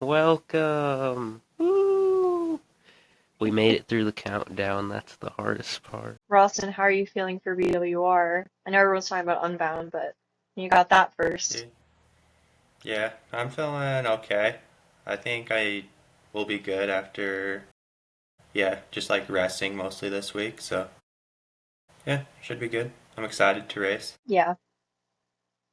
Welcome! Woo! We made it through the countdown. That's the hardest part. Ralston, how are you feeling for BWR? I know everyone's talking about Unbound, but you got that first. Y- Yeah, I'm feeling okay. I think I will be good after, yeah, just like resting mostly this week. So, yeah, should be good. I'm excited to race. Yeah.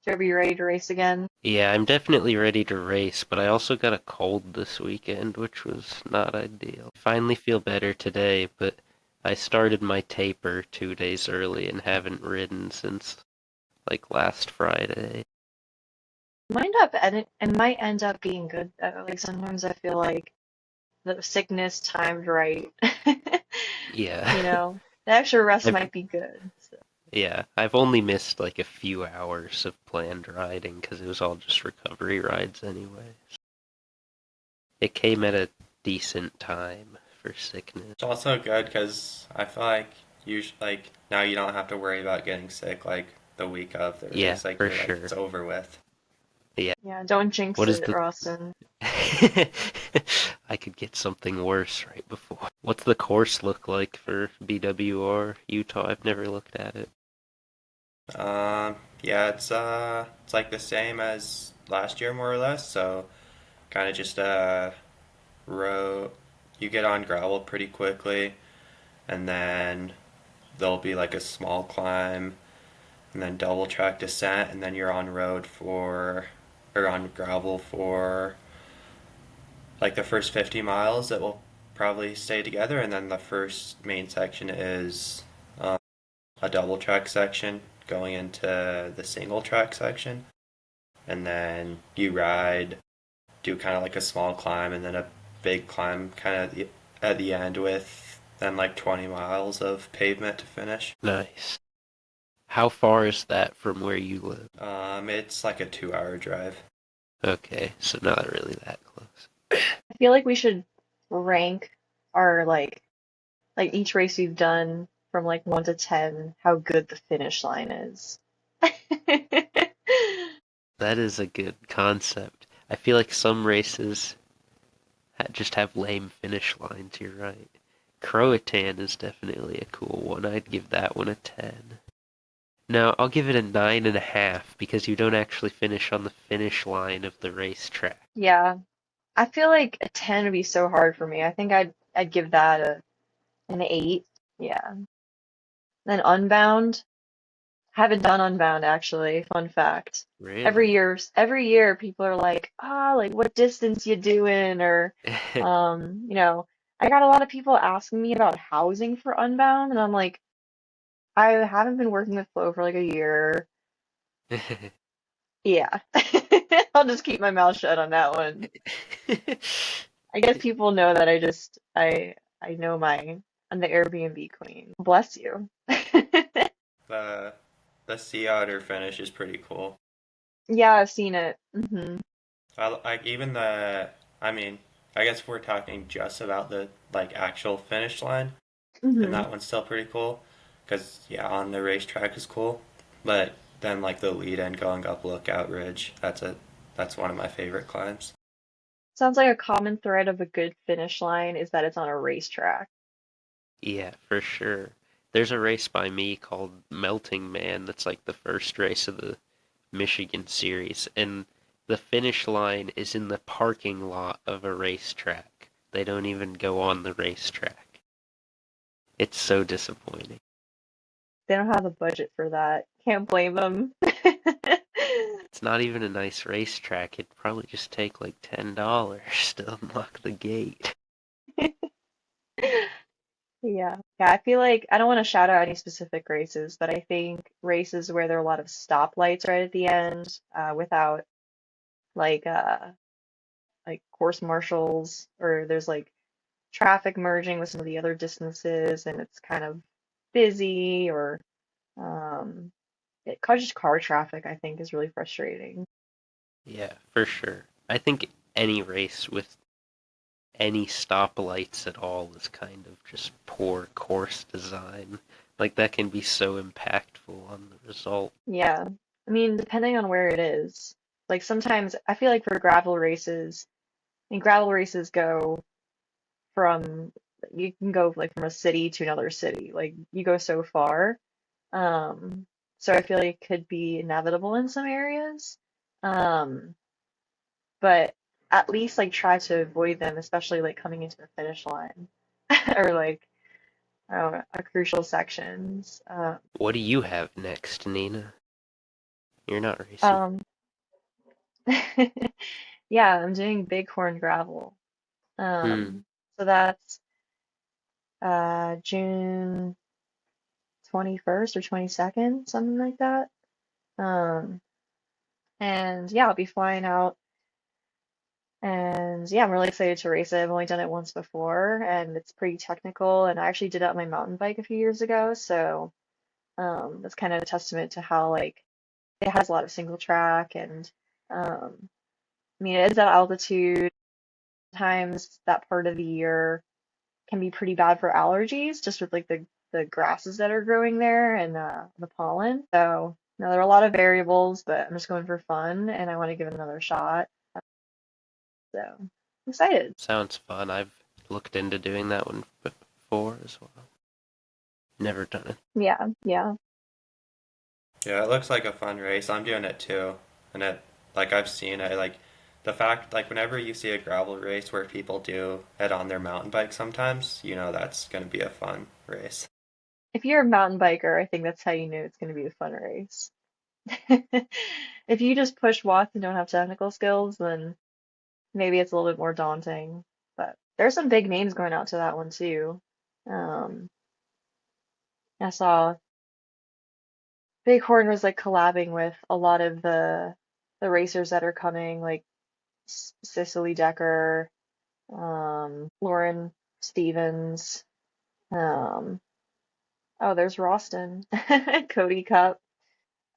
So are you ready to race again? Yeah, I'm definitely ready to race, but I also got a cold this weekend, which was not ideal. I finally feel better today, but I started my taper 2 days early and haven't ridden since like last Friday. It might end up being good though. Like sometimes I feel like the sickness timed right. Yeah. You know, the extra rest I've might be good. So. yeah, I've only missed like a few hours of planned riding because it was all just recovery rides anyway. It came at a decent time for sickness. It's also good because I feel like like now you don't have to worry about getting sick like the week of the Yeah, race. Like for you're like sure. it's over with. Yeah. Yeah, don't jinx What is it, the Ralston. I could get something worse right before. What's the course look like for BWR Utah? I've never looked at it. Yeah, it's like the same as last year more or less. So kind of just road. You get on gravel pretty quickly, and then there'll be like a small climb, and then double track descent, and then you're on road for or on gravel for like the first 50 miles that will probably stay together, and then the first main section is um, a double track section going into the single track section, and then you ride, do kind of like a small climb, and then a big climb kind of at the end with then like 20 miles of pavement to finish. Nice. How far is that from where you live? It's like a 2 hour drive. Okay, so not really that close. I feel like we should rank our like each race we've done from like 1 to 10, how good the finish line is. That is a good concept. I feel like some races just have lame finish lines, you're right. Croatan is definitely a cool one. I'd give that one a 10. No, I'll give it a 9.5 because you don't actually finish on the finish line of the racetrack. Yeah, I feel like a 10 would be so hard for me. I think I'd give that an 8. Yeah. Then Unbound. Haven't done Unbound actually. Fun fact. Really? Every year people are like, like what distance you doing? Or, you know, I got a lot of people asking me about housing for Unbound, and I'm like, I haven't been working with Flow for like a year. Yeah. I'll just keep my mouth shut on that one. I guess people know that I know I'm the Airbnb queen. Bless you. The the sea otter finish is pretty cool. Yeah, I've seen it. I like even the. I mean, I guess if we're talking just about the like actual finish line, then Hmm. that one's still pretty cool. Cause yeah, on the racetrack is cool, but then like the lead in going up Lookout Ridge, that's one of my favorite climbs. Sounds like a common thread of a good finish line is that it's on a racetrack. Yeah, for sure. There's a race by me called Melting Man that's like the first race of the Michigan series, and the finish line is in the parking lot of a racetrack. They don't even go on the racetrack. It's so disappointing. They don't have the budget for that. Can't blame them. It's not even a nice racetrack. It'd probably just take like $10 to unlock the gate. Yeah. Yeah, I feel like I don't want to shout out any specific races, but I think races where there are a lot of stoplights right at the end, without like like course marshals, or there's like traffic merging with some of the other distances and it's kind of busy, or just car traffic I think is really frustrating. Yeah, for sure. I think any race with any stoplights at all is kind of just poor course design. Like that can be so impactful on the result. Yeah. I mean, depending on where it is. Like sometimes I feel like for gravel races, And gravel races go from you can go like from a city to another city. Like you go so far. Um, so I feel like it could be inevitable in some areas. Um, but at least like try to avoid them, especially like coming into the finish line or like I don't know, a crucial sections. What do you have next, Nina? You're not racing. Um, yeah, I'm doing Bighorn gravel. Hmm. So that's June 21st or 22nd, something like that. Um, and yeah, I'll be flying out. And yeah, I'm really excited to race it. I've only done it once before, and it's pretty technical. And I actually did it on my mountain bike a few years ago, so that's kind of a testament to how like it has a lot of single track and I mean it is at altitude. Sometimes that part of the year can be pretty bad for allergies, just with like the grasses that are growing there and the pollen. So you know, there are a lot of variables, but I'm just going for fun, and I want to give it another shot. So I'm excited. Sounds fun. I've looked into doing that one before as well. Never done it. Yeah, yeah. Yeah, it looks like a fun race. I'm doing it too, and it like I've seen it like the fact like whenever you see a gravel race where people do it on their mountain bike sometimes, you know that's gonna be a fun race. If you're a mountain biker, I think that's how you know it's going to be a fun race. If you just push watts and don't have technical skills, then maybe it's a little bit more daunting. But there's some big names going out to that one too. Um, I saw Bighorn was like collabing with a lot of the racers that are coming, like Cicely Decker, Lauren Stevens. Um, oh, there's Roston, Cody Cup,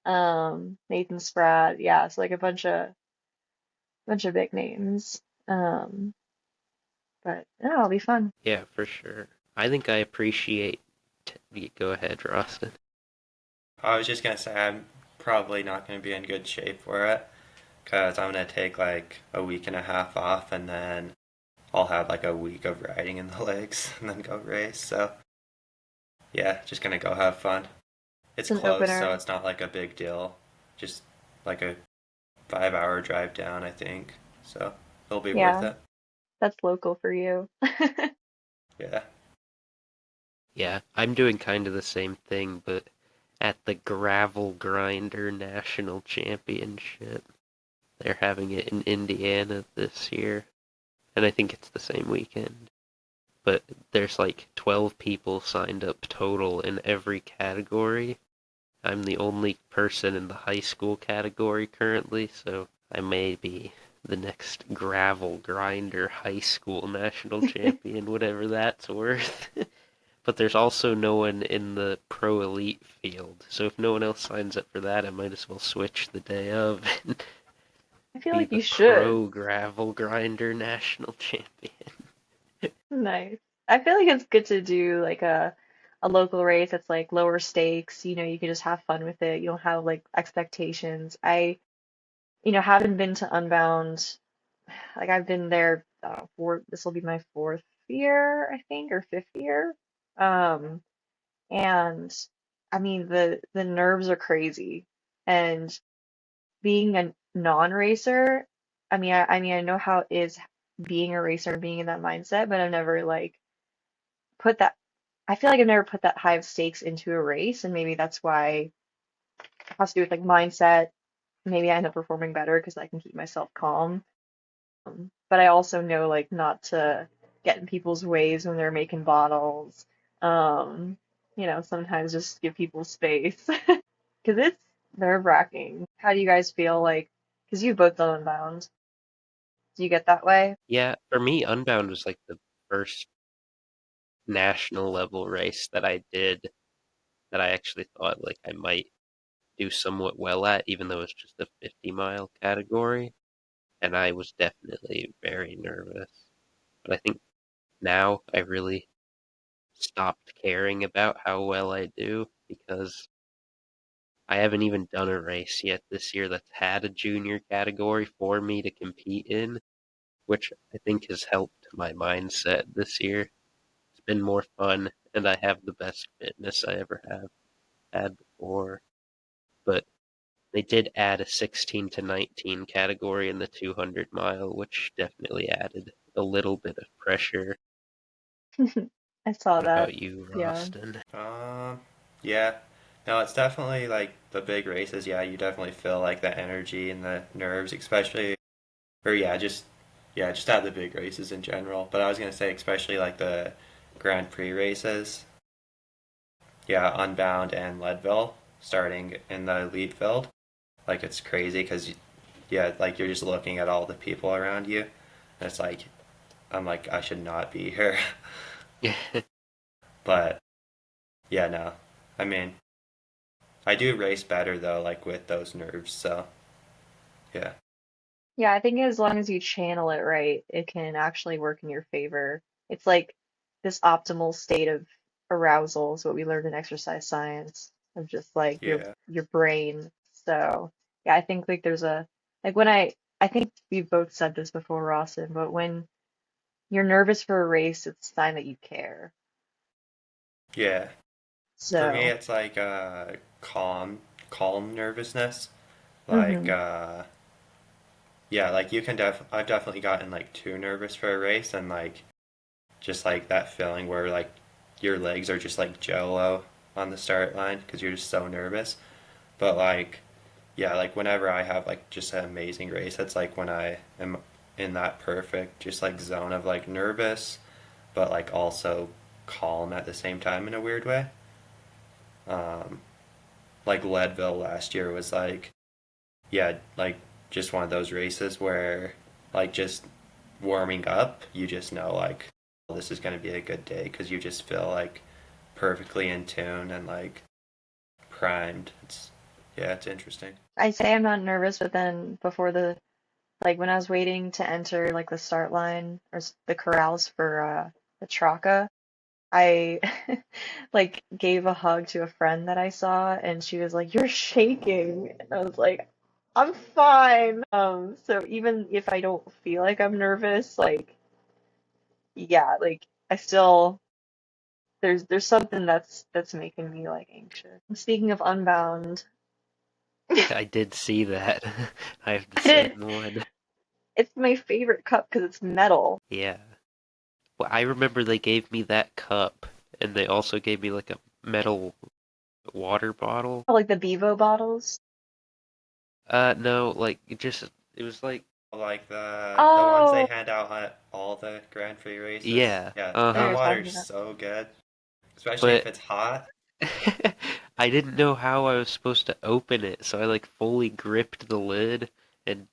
Nathan Spratt. Yeah, it's like a bunch of big names. Um, but yeah, it'll be fun. Yeah, for sure. I think I appreciate. Go ahead, Rostin. I was just gonna say I'm probably not gonna be in good shape for it because I'm gonna take like a week and a half off and then I'll have like a week of riding in the legs and then go race. So yeah, just gonna go have fun. It's It's an close, so opener. it's not like a big deal. Just like a 5 hour drive down, I think. So it'll be worth Yeah, it. that's local for you. Yeah. Yeah, I'm doing kind of the same thing, but at the Gravel Grinder National Championship. They're having it in Indiana this year, and I think it's the same weekend. But there's like 12 people signed up total in every category. I'm the only person in the high school category currently, so I may be the next gravel grinder high school national champion, whatever that's worth. But there's also no one in the pro elite field, so if no one else signs up for that, I might as well switch the day of and I feel be like the you should. pro gravel grinder national champion. Nice. I feel like it's good to do like a local race that's like lower stakes. You know, you can just have fun with it. You don't have like expectations. Haven't been to Unbound. Like I've been there for this will be my fourth year, I think, or fifth year. Um, and I mean the nerves are crazy. And being a non-racer, I know how it is being a racer and being in that mindset, but I've never like put that I feel like I've never put that high of stakes into a race, and maybe that's why it has to do with like mindset. Maybe I end up performing better because I can keep myself calm. But I also know like not to get in people's ways when they're making bottles. Um, sometimes just give people space because it's nerve-wracking. How do you guys feel like? Because you've both done Unbound. Do you get that way? Yeah, for me, Unbound was like the first national level race that I did that I actually thought like I might do somewhat well at, even though it's just a 50-mile category. And I was definitely very nervous. But I think now I really stopped caring about how well I do because I haven't even done a race yet this year that's had a junior category for me to compete in. which I think has helped my mindset this year. It's been more fun, and I have the best fitness I ever have had before. But they did add a 16 to 19 category in the 200 mile, which definitely added a little bit of pressure. I saw What that. about you, Yeah. Roston? Um, yeah. No, it's definitely like the big races. Yeah, you definitely feel like the energy and the nerves, especially, or just at the big races in general. But I was gonna say, especially like the Grand Prix races. Yeah, Unbound and Leadville starting in the lead field. Like it's crazy because yeah, like you're just looking at all the people around you. And it's like I'm like I should not be here. But yeah, no. I mean, I do race better though, like with those nerves. So yeah, Yeah, I think as long as you channel it right, it can actually work in your favor. It's like this optimal state of arousal is what we learned in exercise science of just like yeah, your brain. So yeah, I think like there's a like when I think we've both said this before, Rawson, but when you're nervous for a race, it's a sign that you care. yeah. For me, So, it's like calm nervousness. Like hmm yeah, like I've definitely gotten like too nervous for a race, and like just like that feeling where like your legs are just like jello on the start line because you're just so nervous. But like yeah, like whenever I have like just an amazing race, it's like when I am in that perfect just like zone of like nervous, but like also calm at the same time in a weird way. Um, like Leadville last year was like yeah, like just one of those races where like just warming up, you just know like this is going to be a good day because you just feel like perfectly in tune and like primed. It's yeah, it's interesting. I say I'm not nervous, but then before the like when I was waiting to enter like the start line or the corrals for the Traca, I like gave a hug to a friend that I saw and she was like, "You're shaking." And I was like, "I'm fine." So even if I don't feel like I'm nervous, like yeah, like I still there's something that's making me like anxious. Speaking of Unbound, I did see that. I have the I didn't, same one. it's my favorite cup because it's metal. Yeah. Well, I remember they gave me that cup, and they also gave me like a metal water bottle. I like the Bevo bottles. No, like it was like, Like the ones they Oh, hand out at all the Grand Prix races. yeah, Yeah, I know what that you're uh-huh. talking water's about. so good, especially if But it's hot. I didn't know how I was supposed to open it, so I like fully gripped the lid and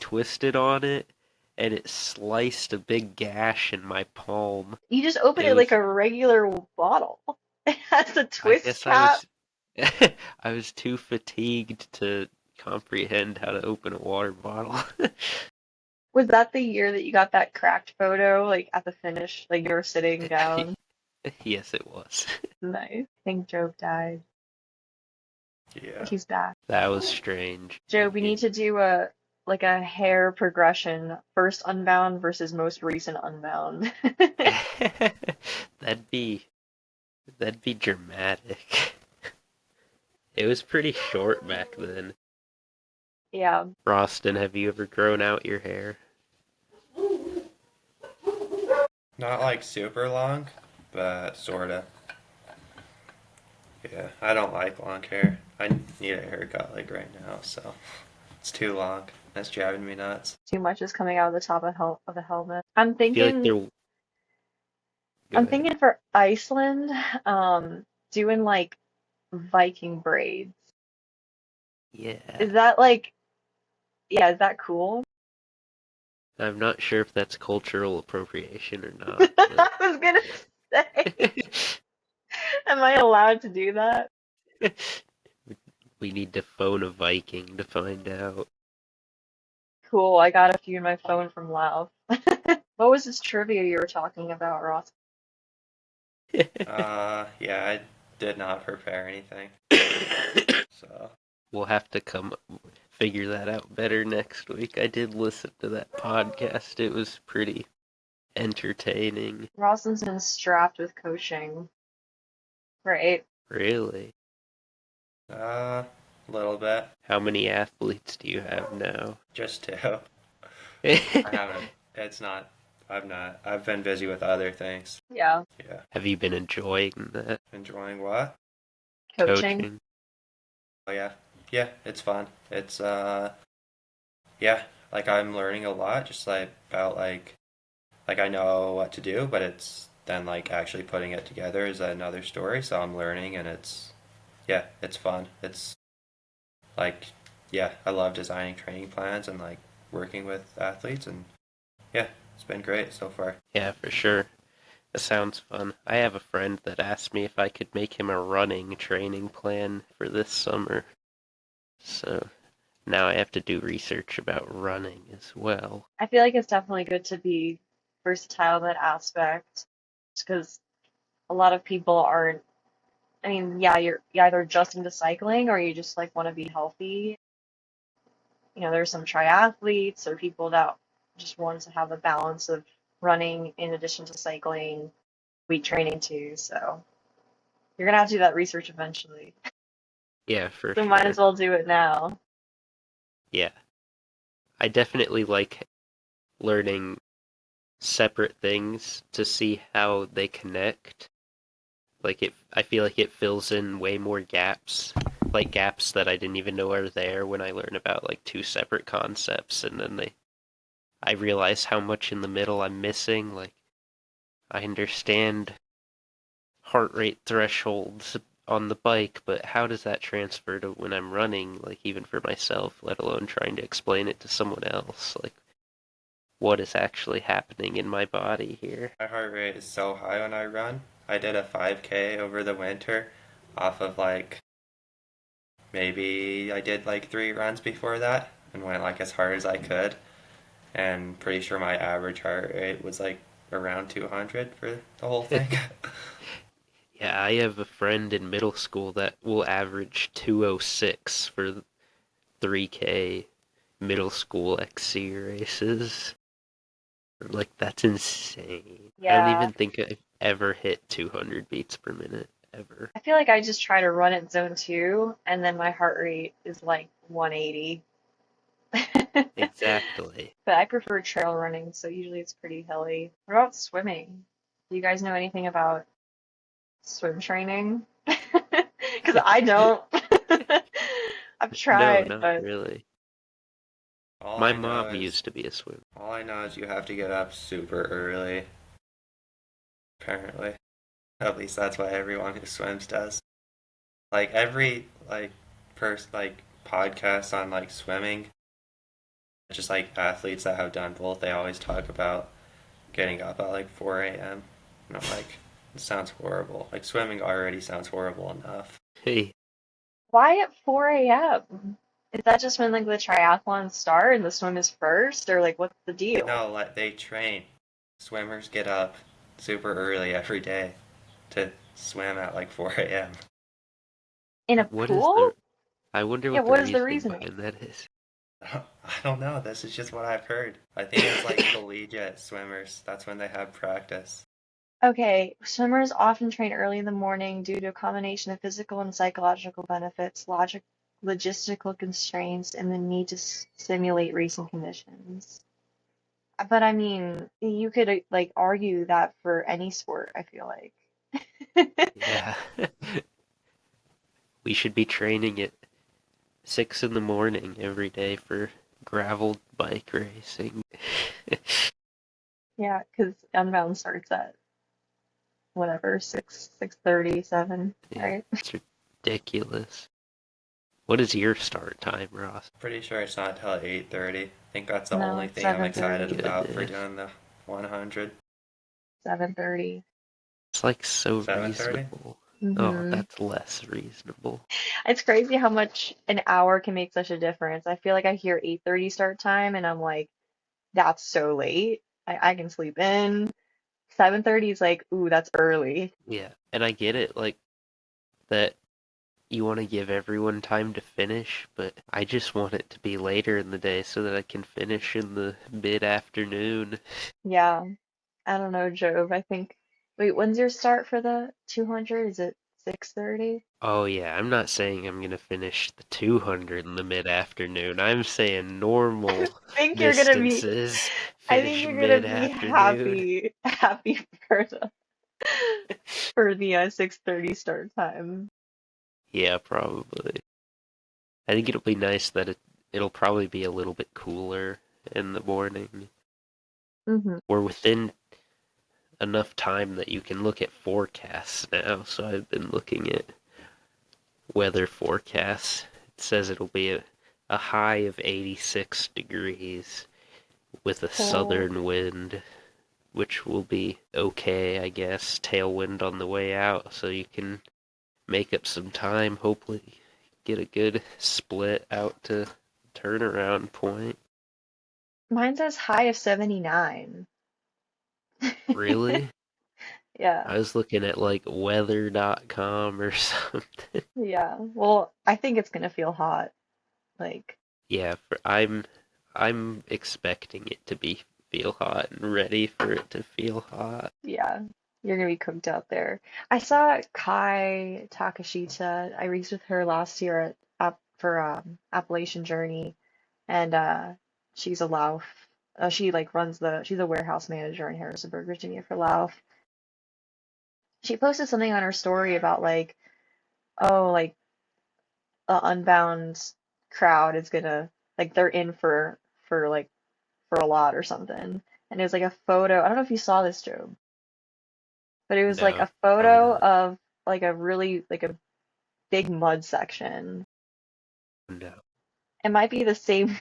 twisted on it, and it sliced a big gash in my palm. You just open It it like was, a regular bottle. It has a I twist guess I cap. was, I was too fatigued to comprehend how to open a water bottle. Was that the year that you got that cracked photo, like at the finish, like you were sitting down? Yes, it was. Nice. I think Job died. Yeah. He's back. That was strange. Job, we need to do a like a hair progression. First Unbound versus most recent Unbound. That'd be that'd be dramatic. It was pretty short back then. Yeah. Roston, have you ever grown out your hair? Not like super long, but sorta. Yeah, I don't like long hair. I need a haircut like right now, so it's too long. That's driving me nuts. Too much is coming out of the top of, of the helmet. I feel like there. Go I'm ahead. thinking for Iceland, doing like Viking braids. Yeah, Is that like, yeah, is that cool? I'm not sure if that's cultural appropriation or not, but I was gonna say, am I allowed to do that? we need to phone a Viking to find out. Cool, I got a few in my phone from Laos. What was this trivia you were talking about, Ross? Yeah, I did not prepare anything, so We'll have to figure that out better next week. I did listen to that podcast. It was pretty entertaining. Rawson's been strapped with coaching, right? Really. A little bit. How many athletes do you have now? Just two. I haven't. It's not. I'm not. I've been busy with other things. Yeah, Yeah. Have you been enjoying that Enjoying what? coaching. coaching? Oh yeah. Yeah, it's fun. It's yeah, like I'm learning a lot just like about like I know what to do, but it's then like actually putting it together is another story. So I'm learning and it's yeah, it's fun. It's like yeah, I love designing training plans and like working with athletes and yeah, it's been great so far. Yeah, for sure. That sounds fun. I have a friend that asked me if I could make him a running training plan for this summer. So now I have to do research about running as well. I feel like it's definitely good to be versatile in that aspect, because a lot of people aren't. I mean, yeah, you're either just into cycling or you just like want to be healthy. There's some triathletes or people that just want to have a balance of running in addition to cycling, weight training too. So you're gonna have to do that research eventually. Yeah, for So might as sure. well do it now. Yeah. I definitely like learning separate things to see how they connect. I feel like it fills in way more gaps, like gaps that I didn't even know are there when I learn about like two separate concepts, and then I realize how much in the middle I'm missing. Like I understand heart rate thresholds on the bike, but how does that transfer to when I'm running, like even for myself, let alone trying to explain it to someone else? Like what is actually happening in my body here? My heart rate is so high when I run. I did a 5K over the winter off of like maybe I did like 3 runs before that and went like as hard as I could. And pretty sure my average heart rate was like around 200 for the whole thing. Yeah, I have a friend in middle school that will average 206 for 3K middle school XC races. Like, that's insane. I don't Yeah, even think I've ever hit 200 beats per minute, ever. I feel like I just try to run at zone two, and then my heart rate is like 180. Exactly. But I prefer trail running, so usually it's pretty hilly. What about swimming? Do you guys know anything about swim training? Because I don't. I've No, tried, not but really. all My I know mom is used to be a swimmer. all I know is you have to get up super early. Apparently, at least that's what everyone who swims does. Like every like podcast on like swimming, just like athletes that have done both, they always talk about getting up at like 4 a.m. And I'm like, it sounds horrible. Like swimming already sounds horrible enough. Hey, why at 4 a.m.? Is that just when like the triathlons start and the swim is first, or like what's the deal? No, like they train. Swimmers get up super early every day to swim at like 4 a.m. In a what is pool? the... I wonder Yeah, what the what is the reasoning reasoning? behind that is. I don't know. This is just what I've heard. I think it's like collegiate swimmers. That's when they have practice. Okay, swimmers often train early in the morning due to a combination of physical and psychological benefits, logistical constraints, and the need to simulate racing conditions. But I mean, you could like argue that for any sport, I feel like. Yeah. We should be training at 6 in the morning every day for gravel bike racing. Yeah, because Unbound starts at whatever, 6:37, Yeah, right? it's ridiculous. What is your start time, Ross? Pretty sure it's not till 8:30. I think that's the No, only it's thing I'm excited 7:30. about for Goodness. doing the 100. 7:30. It's like so 7:30? reasonable. Oh, Mm-hmm. that's less reasonable. It's crazy how much an hour can make such a difference. I feel like I hear 8:30 start time and I'm like, that's so late. I can sleep in. 7:30 is like, ooh, that's early. Yeah, and I get it, like, that you want to give everyone time to finish, but I just want it to be later in the day so that I can finish in the mid-afternoon. Yeah, I don't know, Jove. I think. Wait, when's your start for the 200? Is it 6:30? Oh yeah, I'm not saying I'm gonna finish the 200 in the mid-afternoon. I'm saying normal Think you're gonna be distances I think finish you're gonna be mid-afternoon. happy for the 6:30 start time. Yeah, probably. I think it'll be nice that it'll probably be a little bit cooler in the morning. Hmm. We're within enough time that you can look at forecasts now, so I've been looking at weather forecasts. It says it'll be a high of 86 degrees with a Cool. southern wind, which will be okay, I guess. Tailwind on the way out, so you can make up some time, hopefully get a good split out to turnaround point. Mine says high of 79. Really? Yeah, I was looking at like weather.com or something. yeah. Well, I think it's gonna feel hot. Like, Yeah, I'm expecting it to be feel hot and ready for it to feel hot. yeah, you're gonna be cooked out there. I saw Kai Takashita. I raced with her last year at up for Appalachian Journey, and she's a Lauf. She like runs she's a warehouse manager in Harrisonburg, Virginia for Lauf. She posted something on her story about like, oh, like the unbound crowd is gonna like they're in for like for a lot or something. And it was like a photo. I don't know if you saw this, Joe, but it was like No, a probably photo not. of like a really like a big mud section. No. It might be the same.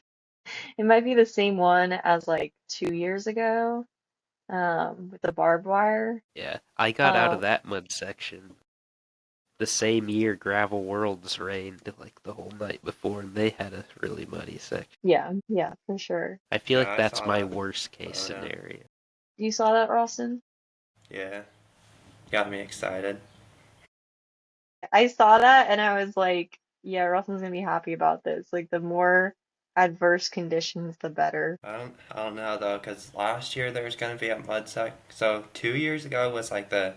It might be the same one as like 2 years ago, with the barbed wire. Yeah, I got out of Um, that mud section the same year Gravel Worlds rained like the whole night before, and they had a really muddy section. yeah, yeah, for sure. I feel Yeah, like I that's saw my that worst case photo. scenario. You saw that, Ralston? Yeah, got me excited. I saw that and I was like, yeah, Ralston's gonna be happy about this. Like the more adverse conditions, the better. I don't know though, because last year there was gonna be a mud sec. So 2 years ago was like the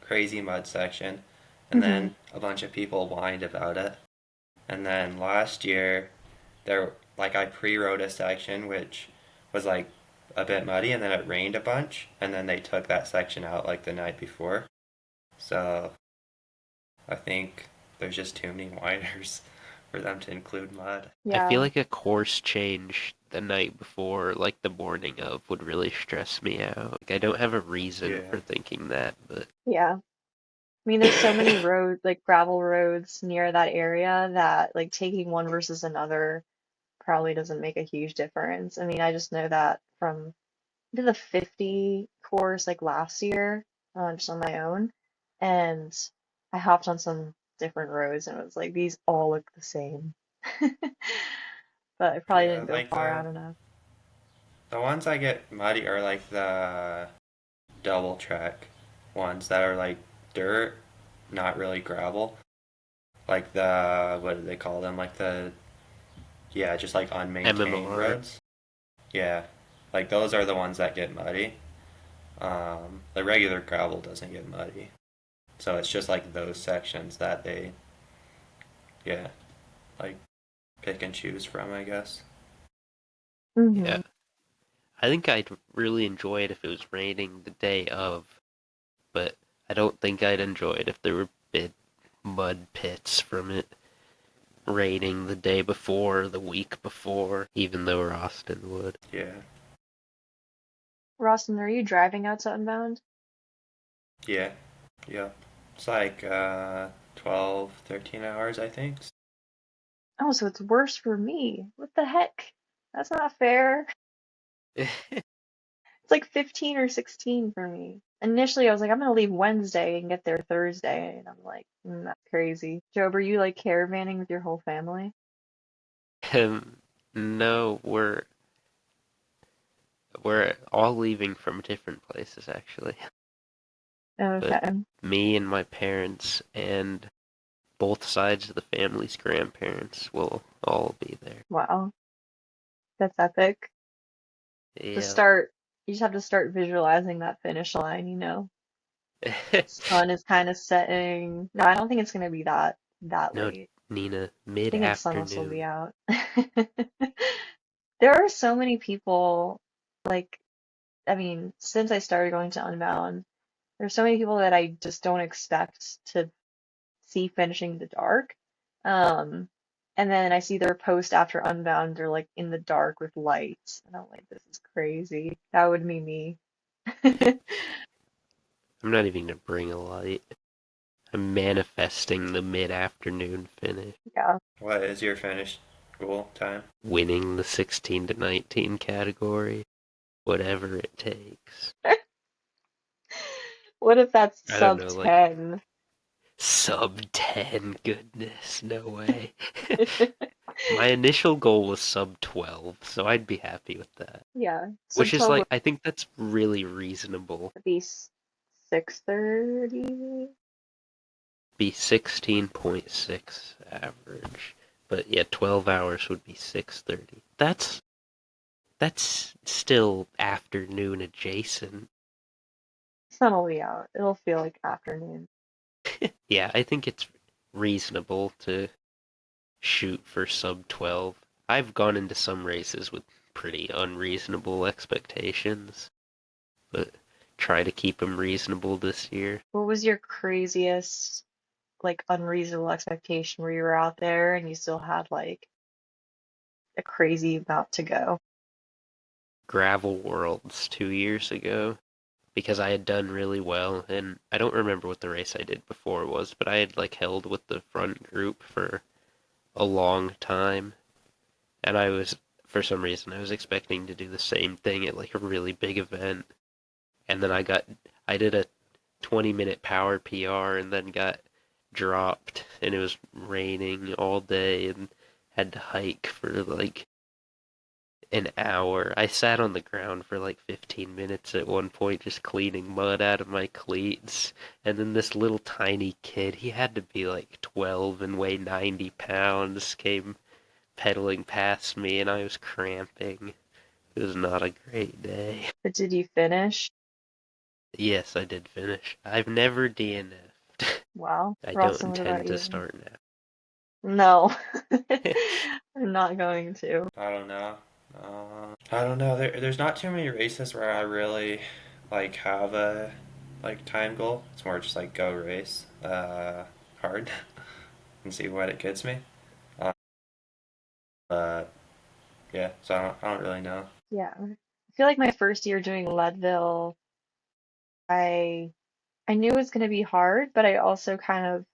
crazy mud section, and Hmm. then a bunch of people whined about it. And then last year there, like I pre-rode a section which was like a bit muddy, and then it rained a bunch, and then they took that section out like the night before. So I think there's just too many whiners for them to include mud. I feel Yeah. like a course change the night before, like the morning of, would really stress me out. Like, I don't have a reason Yeah. for thinking that, but Yeah. I mean, there's so many roads, like gravel roads near that area that like taking one versus another probably doesn't make a huge difference. I mean, I just know that from I did the 50 course like last year, just on my own, and I hopped on some different roads and it was like these all look the same. But I probably Yeah, didn't go like far out enough. the ones I get muddy are like the double track ones that are like dirt, not really gravel. Like the what do they call them? Like the yeah, just like unmaintained MMR. roads. Yeah, like those are the ones that get muddy. The regular gravel doesn't get muddy, so it's just like those sections that they yeah like pick and choose from, I guess. Yeah, Hmm. I think I'd really enjoy it if it was raining the day of, but I don't think I'd enjoy it if there were big mud pits from it raining the day before, the week before, even though Austin would. Yeah, Rawson, are you driving out to Unbound? yeah, yeah. It's like 12, 13 hours, I think. Oh, so it's worse for me. What the heck? That's not fair. It's like 15 or 16 for me. Initially, I was like, I'm gonna leave Wednesday and get there Thursday, and I'm like, that's crazy. Job, are you like caravanning with your whole family? No, we're all leaving from different places actually. But Okay. me and my parents and both sides of the family's grandparents will all be there. Wow, that's epic. To Yeah. start, you just have to start visualizing that finish line, you know. Sun is kind of setting. No, I don't think it's gonna be that No, late. Nina, I think the sun will still be mid-afternoon. out. There are so many people, like, I mean, since I started going to Unbound, there's so many people that I just don't expect to see finishing the dark. Um, and then I see their post after Unbound, they're like in the dark with lights. And I'm like, this is crazy. That would be me. I'm not even gonna bring a light. I'm manifesting the mid-afternoon finish. Yeah. What is your finish goal time? Winning the 16 to 19 category, whatever it takes. What if that's I don't sub know, like 10? sub 10, goodness, no way. My initial goal was sub 12, so I'd be happy with that. Yeah. Sub Which is 12 like, would I think that's really reasonable. be 6:30. Be 16.6 average. But yeah, 12 hours would be 6:30. That's still afternoon adjacent. Sun will be out. It'll feel like afternoon. Yeah, I think it's reasonable to shoot for sub 12. I've gone into some races with pretty unreasonable expectations, but try to keep them reasonable this year. What was your craziest, like, unreasonable expectation where you were out there and you still had, like, a crazy amount to go? Gravel Worlds 2 years ago, because I had done really well, and I don't remember what the race I did before was, but I had like held with the front group for a long time, and I was, for some reason, I was expecting to do the same thing at like a really big event, and then I did a 20-minute power PR and then got dropped, and it was raining all day and had to hike for like an hour. I sat on the ground for like 15 minutes at one point just cleaning mud out of my cleats. And then this little tiny kid, he had to be like 12 and weigh 90 pounds, came pedaling past me and I was cramping. It was not a great day. But did you finish? Yes, I did finish. I've never DNF'd. Wow. I don't Rawson, what about intend to you? start No. now. I'm not going to. I don't know. I don't know. There's not too many races where I really like have a like time goal. It's more just like go race hard and see what it gets me. Uh, but yeah, so I don't really know. Yeah. I feel like my first year doing Leadville, I I knew it was going to be hard, but I also kind of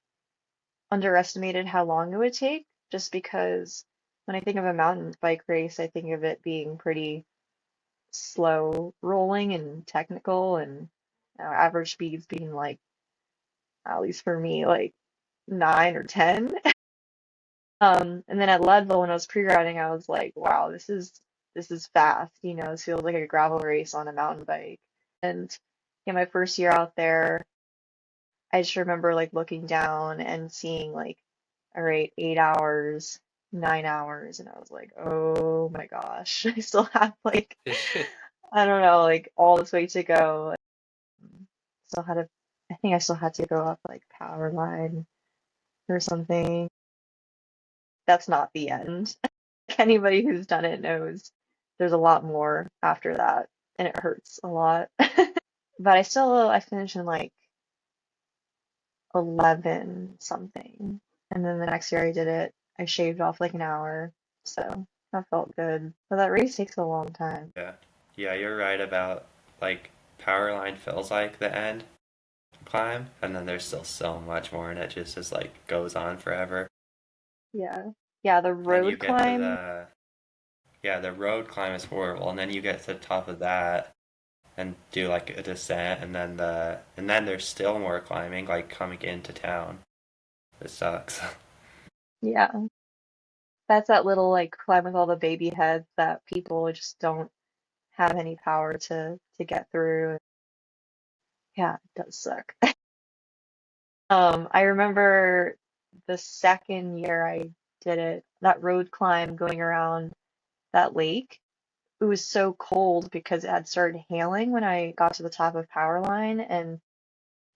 underestimated how long it would take just because when I think of a mountain bike race, I think of it being pretty slow rolling and technical and average speeds being like, at least for me, like 9 or 10. And then at Leadville when I was pre-riding, I was like, wow, this is fast. This feels like a gravel race on a mountain bike. And yeah, my first year out there, I just remember like looking down and seeing like, all right, 8 hours, 9 hours, and I was like, oh my gosh, I still have like, I don't know, like all this way to go. Still had a, I think I still had to go up like power line or something. That's not the end. Anybody who's done it knows there's a lot more after that, and it hurts a lot. But I finished in like 11 something. And then the next year I did it, I shaved off like an hour. So that felt good. But that race takes a long time. Yeah, yeah, you're right about like power line feels like the end climb, and then there's still so much more, and it just is like goes on forever. Yeah. Yeah, the Then you road get to climb. the road climb is horrible, and then you get to the top of that and do like a descent, and then there's still more climbing like coming into town. It sucks. Yeah. That's that little like climb with all the baby heads that people just don't have any power to get through. Yeah, it does suck. I remember the second year I did it, that road climb going around that lake, it was so cold because it had started hailing when I got to the top of Powerline, and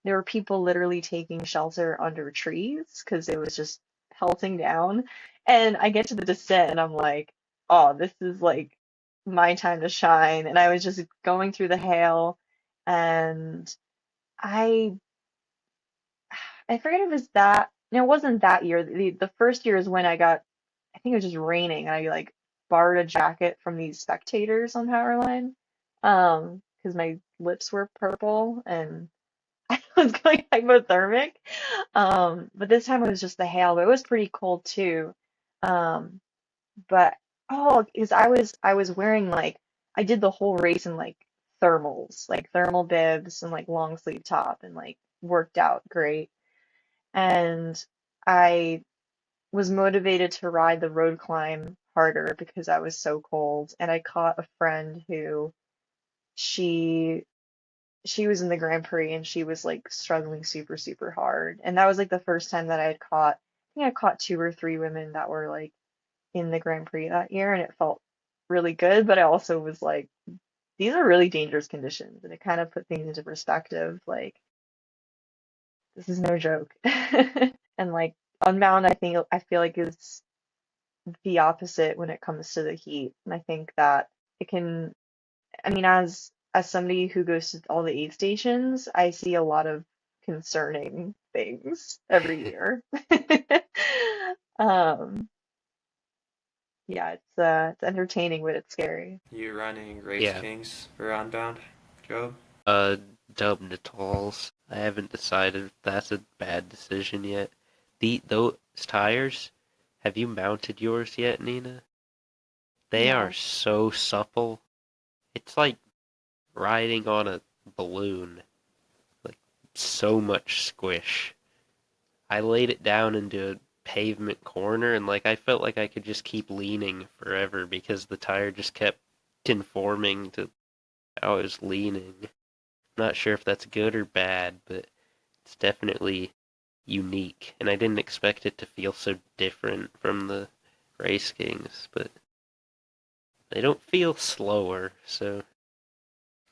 there were people literally taking shelter under trees because it was just pelting down. And I get to the descent and I'm like, oh, this is like my time to shine. And I was just going through the hail, and I I forget if it was that. No, it wasn't that year. The first year is when I think it was just raining, and I like borrowed a jacket from these spectators on Powerline, because my lips were purple and I was going hypothermic. But this time it was just the hail, but it was pretty cold too. Um, but oh, because I was wearing like I did the whole race in like thermals, like thermal bibs and like long sleeve top, and like worked out great. And I was motivated to ride the road climb harder because I was so cold. And I caught a friend who she she was in the Grand Prix and she was like struggling super, super hard. And that was like the first time that I had caught, I think I caught two or three women that were like in the Grand Prix that year, and it felt really good. But I also was like, these are really dangerous conditions. And it kind of put things into perspective. Like, this is no joke. And like Unbound, I feel like is the opposite when it comes to the heat. And I think that it can, I mean, as somebody who goes to all the aid stations, I see a lot of concerning things every year. Um, yeah, it's entertaining, but it's scary. You running Race Yeah. Kings for Unbound, Job? Uh, Dub Natals. I haven't decided if that's a bad decision yet. Those tires, have you mounted yours yet, Nina? They are No. so supple. It's like riding on a balloon. Like, so much squish. I laid it down into a pavement corner and like I felt like I could just keep leaning forever because the tire just kept conforming to how I was leaning. Not sure if that's good or bad, but it's definitely unique, and I didn't expect it to feel so different from the Race Kings, but they don't feel slower, so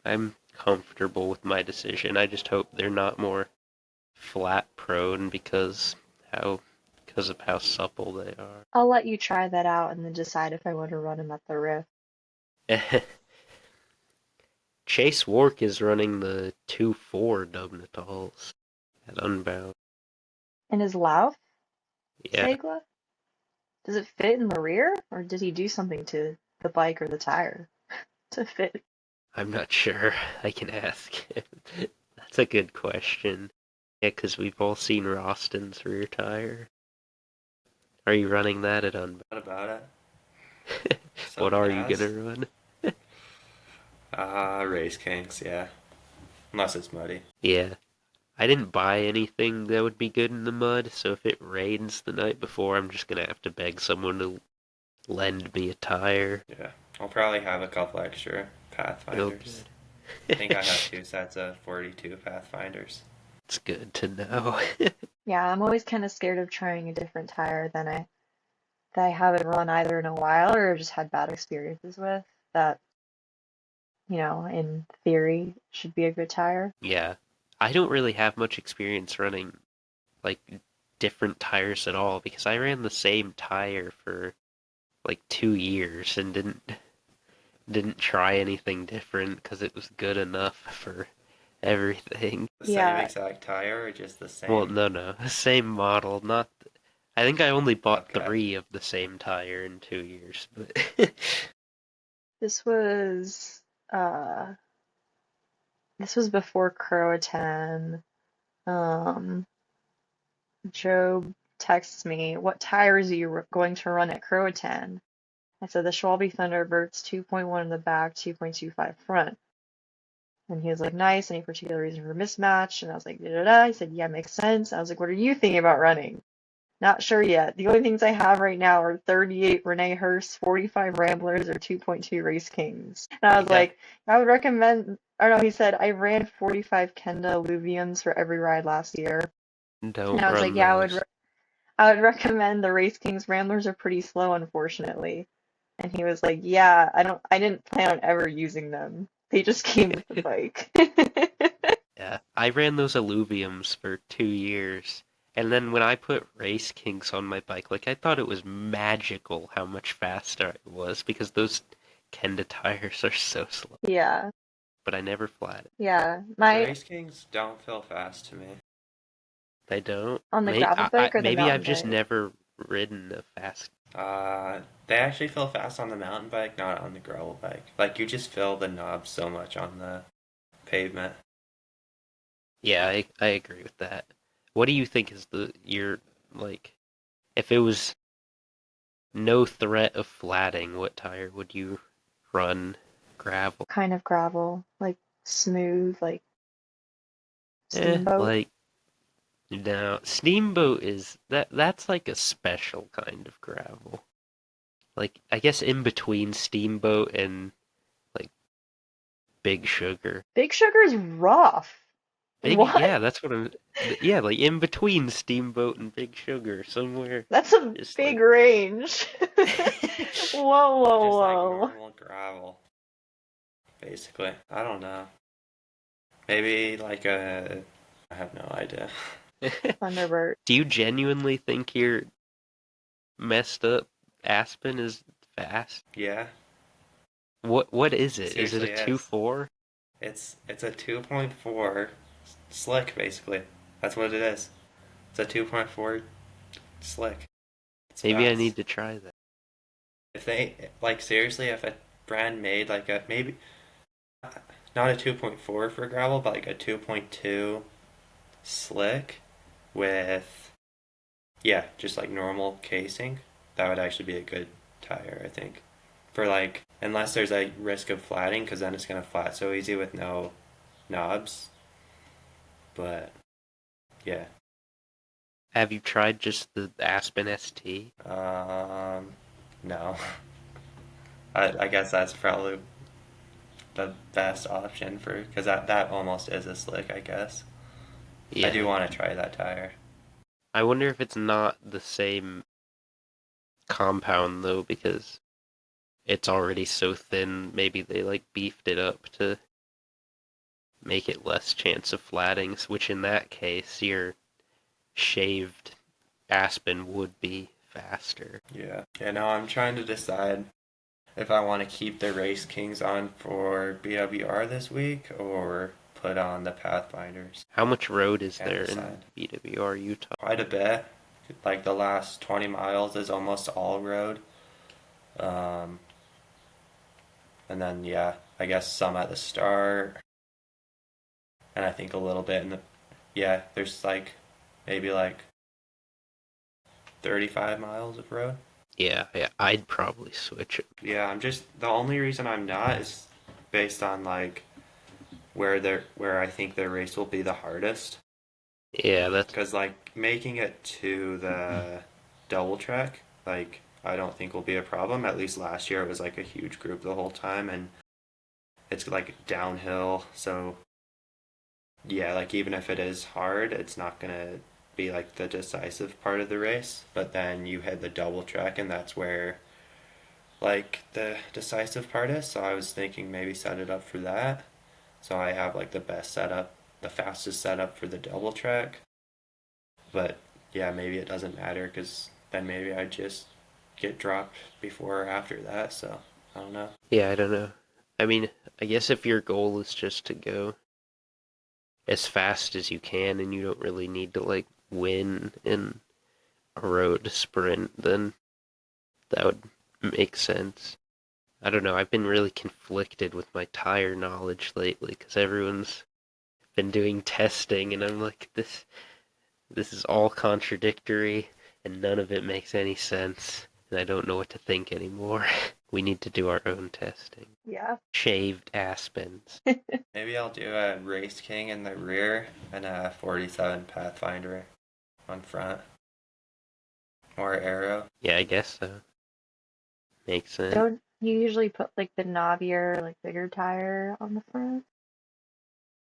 I'm comfortable with my decision. I just hope they're not more flat prone because of how supple they I'll let you try that out and then decide if I want to run him at the Rift. are. Chase Wark is running the 2-4 Dubnatals at Unbound. And his Lauf Yeah, Segla, does it fit in the rear, or did he do something to the bike or the tire to fit? I'm not sure. I can ask. That's a good question. Yeah, 'cause we've all seen Roston's rear tire. Are you running that at Unbound? What about it? What Some are you gas? gonna run? Race Kings, yeah. Unless it's muddy. Yeah, I didn't buy anything that would be good in the mud, so if it rains the night before, I'm just gonna have to beg someone to lend me a tire. Yeah. I'll probably have a couple extra Oh, Pathfinders. I think good. I have two sets of 42 Pathfinders. It's good to know. Yeah, I'm always kind of scared of trying a different tire that I haven't run either in a while or just had bad experiences with that, in theory should be a good tire. Yeah, I don't really have much experience running like different tires at all because I ran the same tire for like 2 years and didn't try anything different because it was good enough for everything. The same Yeah, exact tire or just the Well, same? no, same model. Not. I think I only bought Okay. 3 of the same tire in 2 years, but this was uh this was before Croatan. Um, Job texts me, "What tires are you going to run at Croatan?" I said the Schwalbe Thunderbirds 2.1 in the back, 2.25 front. And he was like, nice. Any particular reason for mismatch? And I was like, da da da. He said, yeah, makes sense. I was like, what are you thinking about running? Not sure yet. The only things I have right now are 38 Renee Hurst, 45 Ramblers, or 2.2 Race Kings. And I was yeah, like, I would recommend, or no, he said, I ran 45 Kenda Alluvions for every ride last year. And don't I was like, run yeah, those. I would recommend the Race Kings Ramblers are pretty slow, unfortunately. And he was like, yeah, I didn't plan on ever using them. They just came with the bike. Yeah, I ran those alluviums for 2 years, and then when I put Race Kings on my bike, like I thought it was magical how much faster I was because those Kenda tires are so slow. Yeah, But I never flatted. yeah. The My Race Kings don't feel fast to me. They don't. On the gravel bike or the Maybe mountain I've just bike? never ridden a fast. They actually feel fast on the mountain bike, not on the gravel bike. Like you just feel the knobs so much on the pavement. Yeah, I agree with that. What do you think is your like if it was no threat of flatting, what tire would you run gravel? Kind of gravel, like smooth, like steamboat. Like no, Steamboat is that's like a special kind of gravel. Like I guess in between Steamboat and like Big Sugar. Big Sugar's rough. What? Yeah, that's what I'm. Yeah, like in between Steamboat and Big Sugar, somewhere, That's a just big like. range. Whoa, Just like whoa, normal gravel, basically. I don't know. Maybe like a. I have no idea. whoa. Thunderbird. Do you genuinely think your messed up Aspen is fast? Yeah, What is it? Is it a seriously is. 2.4? It's a 2.4 slick, basically. That's what it is. It's a 2.4 slick. It's Maybe I fast. need to try that. If they like seriously, if a brand made like a maybe not a 2.4 for gravel, but like a 2.2 slick with yeah, just like normal casing, that would actually be a good tire, I think. For like unless there's a risk of flatting, because then it's gonna flat so easy with no knobs. But yeah, Have you tried just the Aspen ST? no, I guess that's probably the best option for because that almost is a slick, I guess. I do Yeah. want to try that tire. I wonder if it's not the same compound though, because it's already so thin. Maybe they like beefed it up to make it less chance of flatting, which in that case, your shaved Aspen would be faster. Yeah. Yeah, no, I'm trying to decide if I want to keep the Race Kings on for BWR this week or put on the Pathfinders. How much road is Can't there in decide. BWR Utah? Quite a bit. Like the last 20 miles is almost all road. Um, and then, yeah, I guess some at the start. And I think a little bit in the. Yeah, there's like maybe like 35 miles of road. Yeah, I'd probably switch it. Yeah, I'm just. The only reason I'm not is based on like where I think the race will be the hardest. Yeah, that's Because like making it to the double track, like I don't think will be a problem. At least last year it was like a huge group the whole time, and it's like downhill. So yeah, like even if it is hard, it's not gonna be like the decisive part of the race. But then you hit the double track, and that's where like the decisive part is. So I was thinking maybe set it up for that. So I have like the best setup, the fastest setup for the double track. But yeah, maybe it doesn't matter because then maybe I just get dropped before or after that. So I don't know. yeah, I don't know. I mean, I guess if your goal is just to go as fast as you can and you don't really need to like win in a road sprint, then that would make sense. I don't know. I've been really conflicted with my tire knowledge lately because everyone's been doing testing and I'm like this is all contradictory and none of it makes any sense and I don't know what to think anymore. We need to do our own testing. Yeah. Shaved Aspens. Maybe I'll do a Race King in the rear and a 47 Pathfinder on front or Arrow. Yeah, I guess so. Makes sense. Don't you usually put like the knobbier, like bigger tire on the front?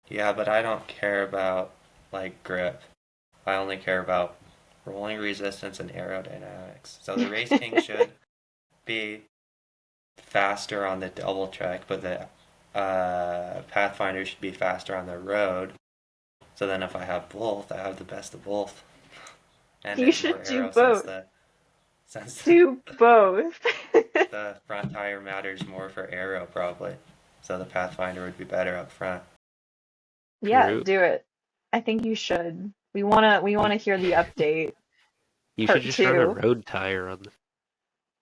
Yeah, but I don't care about like grip. I only care about rolling resistance, and aerodynamics. So the Race King should be faster on the double track, but the Pathfinder should be faster on the road. So then if I have both, I have the best of both. And You it's more should do aero since both. since Do both. the front tire matters more for aero probably. So the Pathfinder would be better up front. Yeah, True. do it. I think you should. We wanna You, hear the update, you should part just run a two. road tire on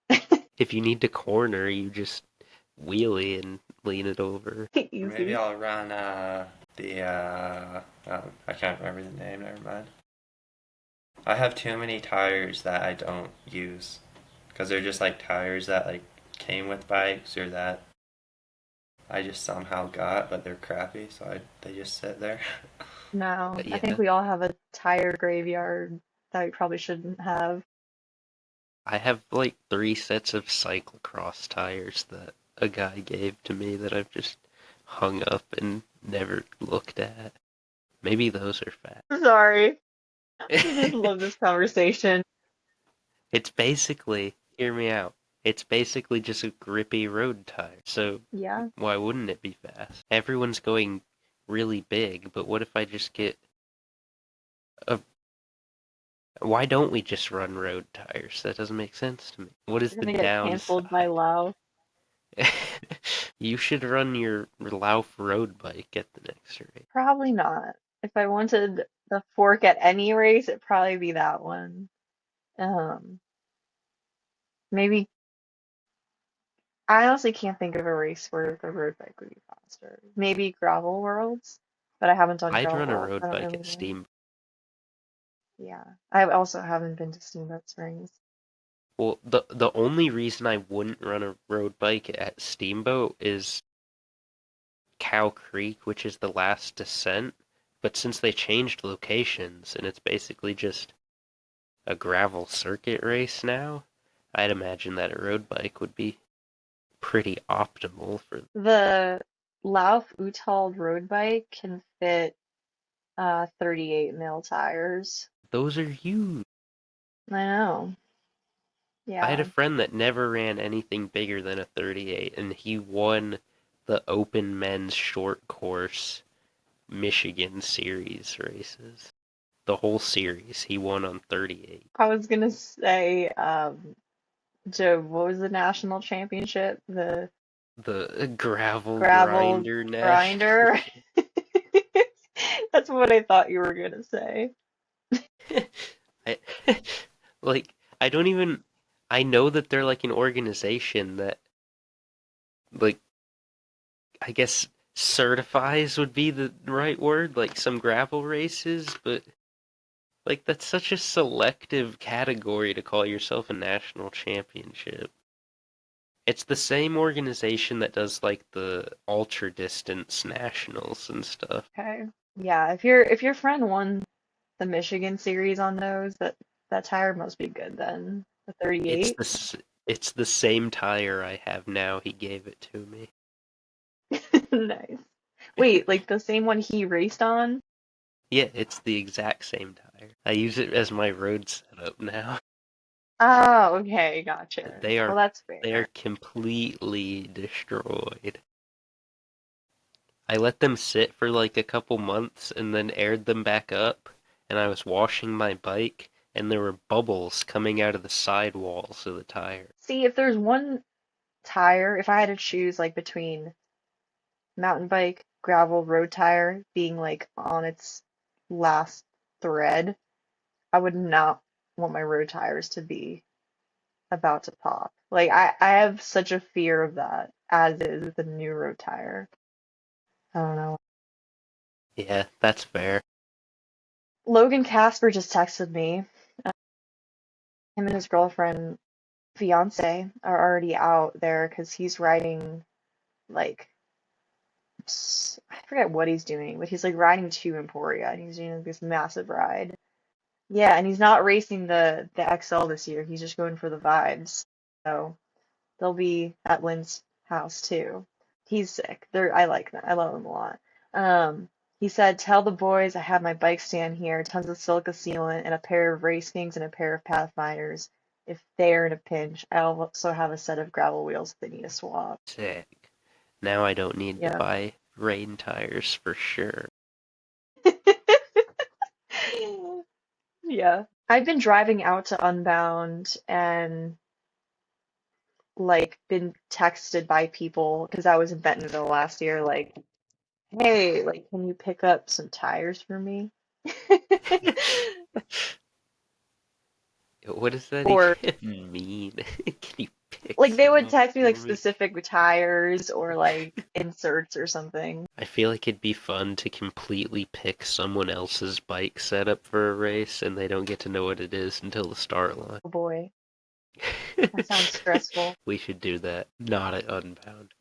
the. If you need to corner, you just wheelie and lean it over. Or maybe Easy. I'll run I can't remember the name, never mind. I have too many tires that I don't use because they're just like tires that like came with bikes or that I just somehow got, but they're crappy, so they just sit there. No, But I think yeah, we all have a tire graveyard that we probably shouldn't have. I have like 3 sets of cyclocross tires that a guy gave to me that I've just hung up and never looked at. Maybe those are fat. Sorry. I just love this conversation. It's basically, hear me out. It's basically just a grippy road tire. So Yeah. why wouldn't it be fast? Everyone's going really big, but what if I just get a. Why don't we just run road tires? That doesn't make sense to me. What is You're the gonna get canceled by downside? Lau. You should run your Lauf road bike at the next race. Probably not. If I wanted the fork at any race, it'd probably be that one. Um, maybe I honestly can't think of a race where the road bike would be faster. Maybe Gravel Worlds, but I haven't done I'd run a Gravel. I road don't bike really at know. Steam. Yeah, I also haven't been to Steamboat Springs. Well, the only reason I wouldn't run a road bike at Steamboat is Cow Creek, which is the last descent. But since they changed locations and it's basically just a gravel circuit race now, I'd imagine that a road bike would be pretty optimal for. The Lauf Utald road bike can fit 38 mil tires. Those are huge. I know. I had a Yeah. friend that never ran anything bigger than a 38, and he won the Open Men's Short Course Michigan Series races. The whole series he won on 38. I was gonna say, Joe, what was the national championship? The The Gravel gravel Grinder National. grinder. That's what I thought you were gonna say. I, like, I don't even. I know that they're like an organization that, like, I guess certifies would be the right word, like some gravel races, but like that's such a selective category to call yourself a national championship. It's the same organization that does like the ultra distance nationals and stuff. Okay. Yeah, if your friend won the Michigan series on those, that tire must be good then. The It's 38. it's the same tire I have now. He gave it to me. Nice. Wait, like the same one he raced on? Yeah, it's the exact same tire. I use it as my road setup now. Oh, okay, gotcha. They Well, are that's they are fair. completely destroyed. I let them sit for like a couple months and then aired them back up, and I was washing my bike and there were bubbles coming out of the sidewalls of the tire. See, if there's one tire, if I had to choose like between mountain bike, gravel, road tire being like on its last thread, I would not want my road tires to be about to pop. Like I have such a fear of that, as is with the new road tire. I don't know. Yeah, that's fair. Logan Casper just texted me. Him and his girlfriend, fiance, are already out there because he's riding like I forget what he's doing, but he's like riding to Emporia and he's doing like, this massive ride. Yeah, and he's not racing the XL this year. He's just going for the vibes. So they'll be at Lynn's house too. He's sick. I like that. I love him a lot. Um, He said, "Tell the boys I have my bike stand here, tons of silica sealant, and a pair of Race Kings and a pair of Pathfinders. If they're in a pinch, I also have a set of gravel wheels if they need a swap." Sick. Now I don't need to Yeah. buy rain tires for sure. Yeah. I've been driving out to Unbound and like been texted by people because I was in Bentonville last year, like, "Hey, like, can you pick up some tires for me?" What does that Or even mean? Can you pick like they some would up text me like for me? specific tires or like inserts or something. I feel like it'd be fun to completely pick someone else's bike setup for a race and they don't get to know what it is until the start line. Oh boy, that sounds stressful. We should do that. Not at Unbound.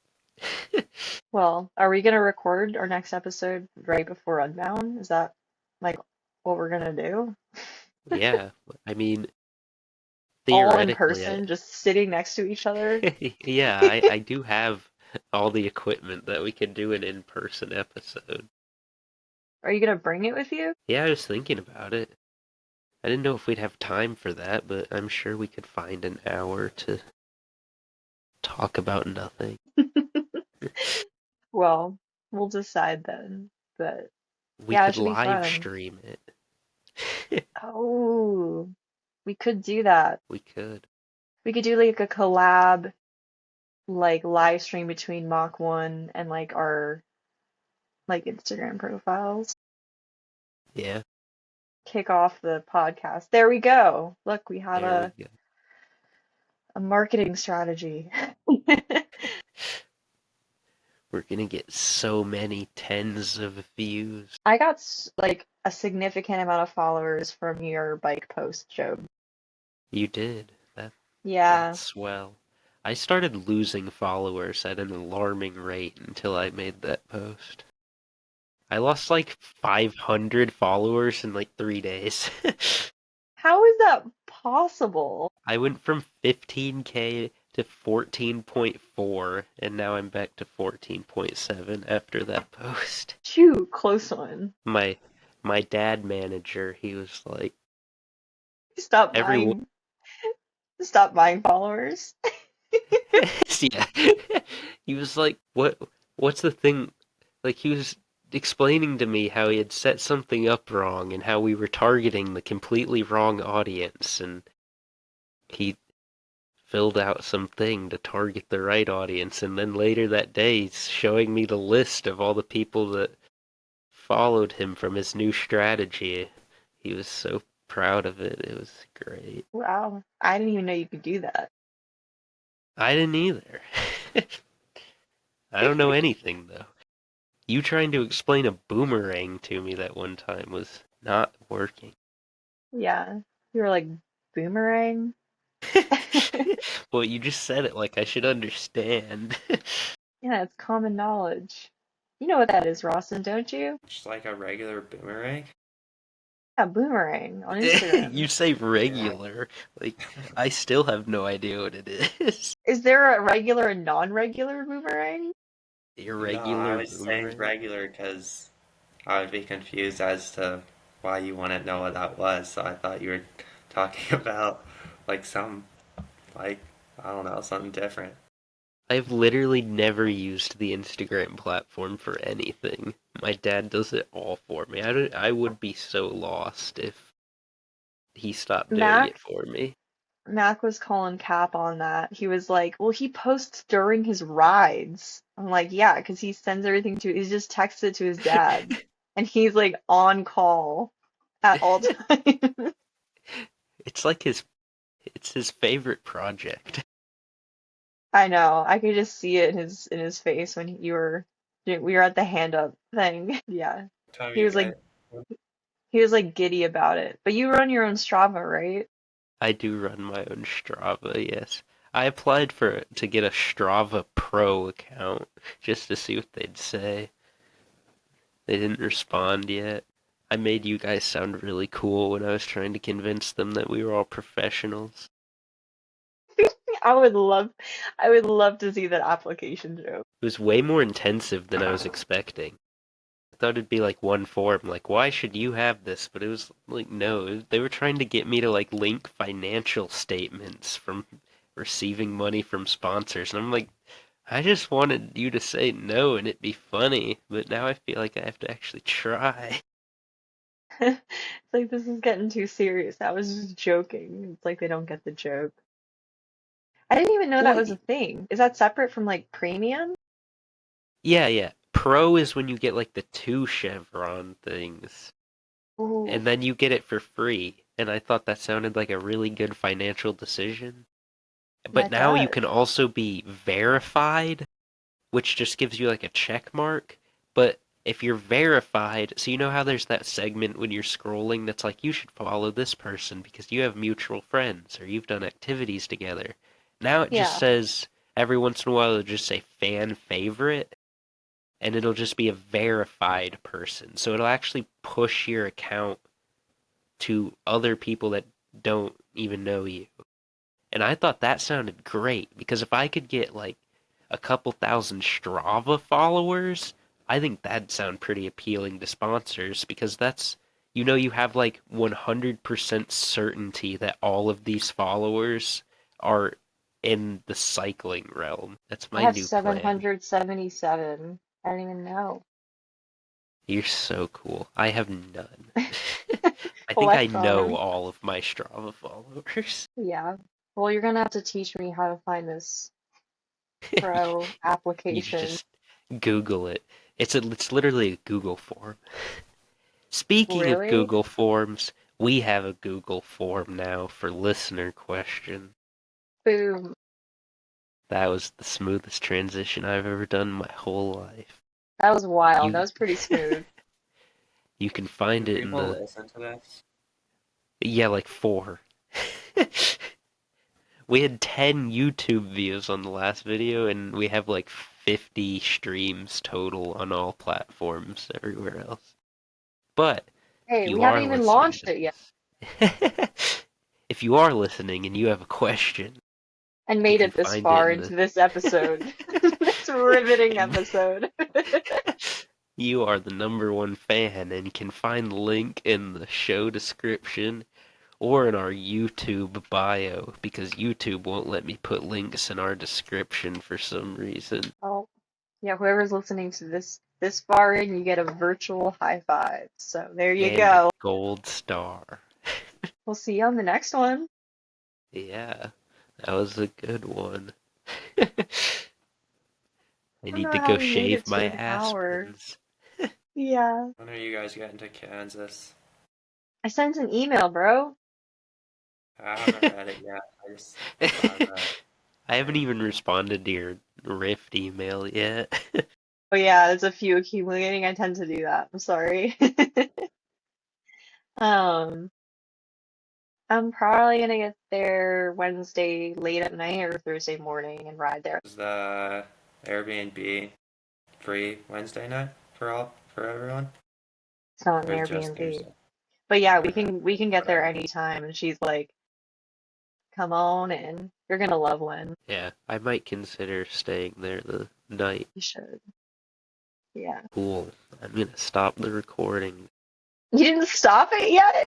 Well, are we gonna record our next episode right before Unbound? Is that like what we're gonna do? Yeah, I mean, All in theoretically, person, just sitting next to each other? yeah, I do have all the equipment that we could do an in-person episode. Are you gonna bring it with you? Yeah, I was thinking about it. I didn't know if we'd have time for that, but I'm sure we could find an hour to talk about nothing. Well, we'll decide then. But We yeah, it could should be live fun. stream it. Oh, we could do that. We could. We could do like a collab, like live stream between Mach 1 and like our like Instagram profiles. Yeah, Kick off the podcast. There we go. Look, we have there we go. a marketing strategy. We're gonna get so many tens of views. I got like a significant amount of followers from your bike post, Job. You did. Yeah. That's swell. I started losing followers at an alarming rate until I made that post. I lost like 500 followers in like 3 days. How is that possible? I went from 15K to 14.4, and now I'm back to 14.7 after that post. Phew, close one. My my dad manager, he was like, Stop everyone, buying, stop buying followers. yeah, he was like, what's the thing? Like he was explaining to me how he had set something up wrong and how we were targeting the completely wrong audience, and he filled out something to target the right audience, and then later that day he's showing me the list of all the people that followed him from his new strategy. He was so proud of it. It was great. Wow, I didn't even know you could do that. I didn't either. I don't know anything though. You trying to explain a boomerang to me that one time was not working. Yeah, you were like boomerang. Well, you just said it like I should understand. Yeah, it's common knowledge. You know what that is, Rawson, don't you? Just like a regular boomerang. Yeah, boomerang on You Instagram. say Yeah. regular. Like, I still have no idea what it is. Is there a regular and non-regular boomerang? No, I Irregular was saying boomerang? regular because I would be confused as to why you wouldn't know what that was. So I thought you were talking about like some, like, I don't know, something different. I've literally never used the Instagram platform for anything. My dad does it all for me. I would be so lost if he stopped doing it Mac for me. Mac was calling cap on that. He was like, "Well, he posts during his rides." I'm like, "Yeah, because he sends everything to, he just texts it to his dad, and he's like on call at all times." It's like it's his favorite project. I know. I could just see it in his face when we were at the hand up thing. Yeah, What time he you was like guys? he was like giddy about it. But you run your own Strava, right? I do run my own Strava, yes. I applied to get a Strava Pro account just to see what they'd say. They didn't respond yet. I made you guys sound really cool when I was trying to convince them that we were all professionals. I would love I would love to see that application, Joe. It was way more intensive than I was expecting. thought it'd be like one form, like why should you have this? But it was like no, they were trying to get me to like link financial statements from receiving money from sponsors, and I'm like, I just wanted you to say no and it'd be funny, but now I feel like I have to actually try. It's like this is getting too serious. I was just joking. It's like they don't get the joke. I didn't even know that Well, was a thing. Is that separate from like premium? yeah, yeah. Pro is when you get like the two chevron things, Ooh, and then you get it for free. And I thought that sounded like a really good financial decision. yeah, But it now you does. can also be verified, which just gives you like a check mark. But if you're verified, so you know how there's that segment when you're scrolling that's like, you should follow this person because you have mutual friends or you've done activities together. Now it just Yeah, says, every once in a while, it'll just say fan favorite, and it'll just be a verified person. So it'll actually push your account to other people that don't even know you. And I thought that sounded great because if I could get like a couple thousand Strava followers, I think that'd sound pretty appealing to sponsors because that's, you have like 100% certainty that all of these followers are in the cycling realm. That's I my have new plan. 777. I don't even know. You're so cool. I have none. I think I Flex on know them. all of my Strava followers. Yeah. Well, you're gonna have to teach me how to find this pro You application. just Google it. It's literally a Google form. Speaking of Really? Google Forms, we have a Google form now for listener question. Boom. That was the smoothest transition I've ever done in my whole life. That was wild. That You was pretty smooth. you can Do find it in people the, listen to this? yeah, like four. We had 10 YouTube views on the last video and we have like 50 streams total on all platforms everywhere else. But if Hey, we you haven't are even listening launched to it yet this, if you are listening and you have a question, and you made can it this find it far in into the this episode. This riveting and episode. you are the number one fan and can find the link in the show description or in our YouTube bio because YouTube won't let me put links in our description for some reason. Oh, yeah, whoever's listening to this far in, you get a virtual high five. So there you And a go. gold star. We'll see you on the next one. Yeah, that was a good one. I I don't need know to how go we made it shave to my an hour. aspens. Yeah. When are you guys getting to Kansas? I sent an email, bro. I haven't read it yet. I just saw the I haven't thing. even responded to your Rift email yet. Oh yeah, there's a few accumulating. I tend to do that. I'm sorry. Um, I'm probably gonna get there Wednesday late at night or Thursday morning and ride there. Is the Airbnb free Wednesday night for everyone? It's not an Or just Airbnb. Thursday? But yeah, we Okay. can we can get there Whatever. anytime. And she's like, "Come on in. You're gonna love Lynn. Yeah, I might consider staying there the night. You should." Yeah. Cool. I'm gonna stop the recording. You didn't stop it yet?